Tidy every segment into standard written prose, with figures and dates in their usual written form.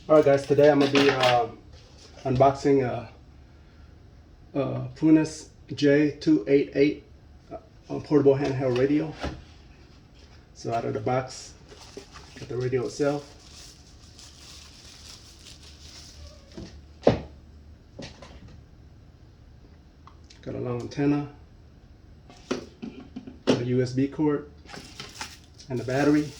Alright guys, today I'm going to be unboxing Prunus J-288 portable handheld radio. So out of the box, got the radio itself. Got a long antenna, got a USB cord, and the battery.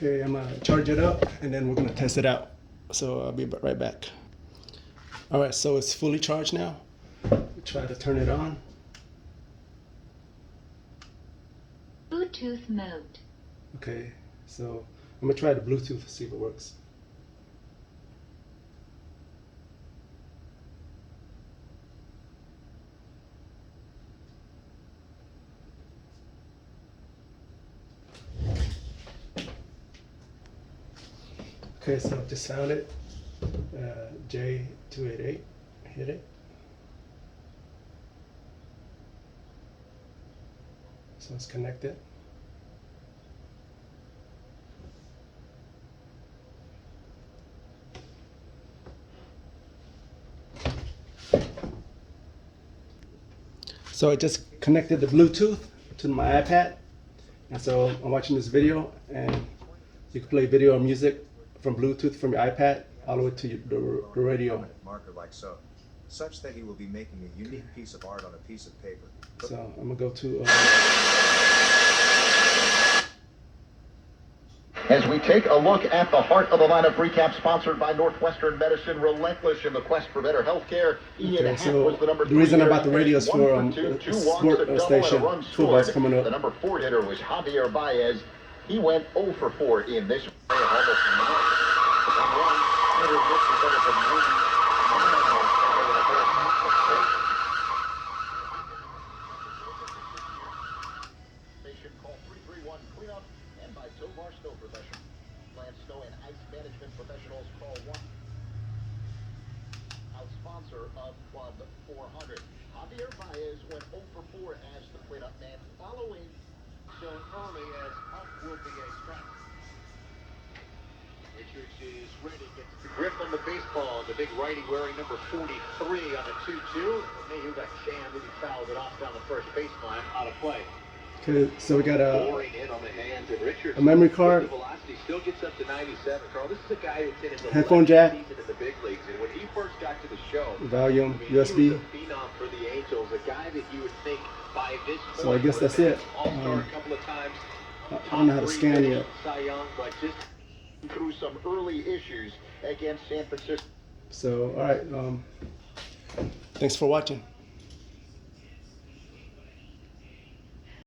Okay, I'm gonna charge it up and then we're gonna test it out. So I'll be right back. All right, so it's fully charged now. Try to turn it on. Bluetooth mode. Okay, so I'm gonna try the Bluetooth, see if it works. Okay, so I just found it. J-288. Hit it. So it's connected. So I just connected the Bluetooth to my iPad. And so I'm watching this video, and you can play video or music from Bluetooth from your iPad all the way to the radio. Marker like so, such that he will be making a unique piece of art on a piece of paper. So I'm gonna go to. As we take a look at the Heart of the Lineup recap, sponsored by Northwestern Medicine, relentless in the quest for better health care. Okay, so the reason about the radio is for sport station. Football's coming up. The number 4 hitter was Javier Baez. He went 0 for 4 in this. Call 331 cleanup and by Tovar Snow Professional. Land snow and ice management professionals, call 1. Out sponsor of Club 400. Javier Baez went 0 for 4 as the cleanup man, following shown early as up will be a strike. Richards is ready, gets the grip on the baseball. The big righty wearing number 43 on the 2-2. Mayhew got jammed and he fouled it off down the first baseline, out of play. Okay, so we got a memory card, still gets up to 97. Carl, this is a guy who's in his headphone jack, in the big leagues, and when he first got to the show, volume, he was USB. a phenom for the Angels, a guy that you would think by this point. So I guess that's it. All-star a couple of times. I don't know how to scan yet. Cy Young, but just Through some early issues against San Francisco. So all right, thanks for watching.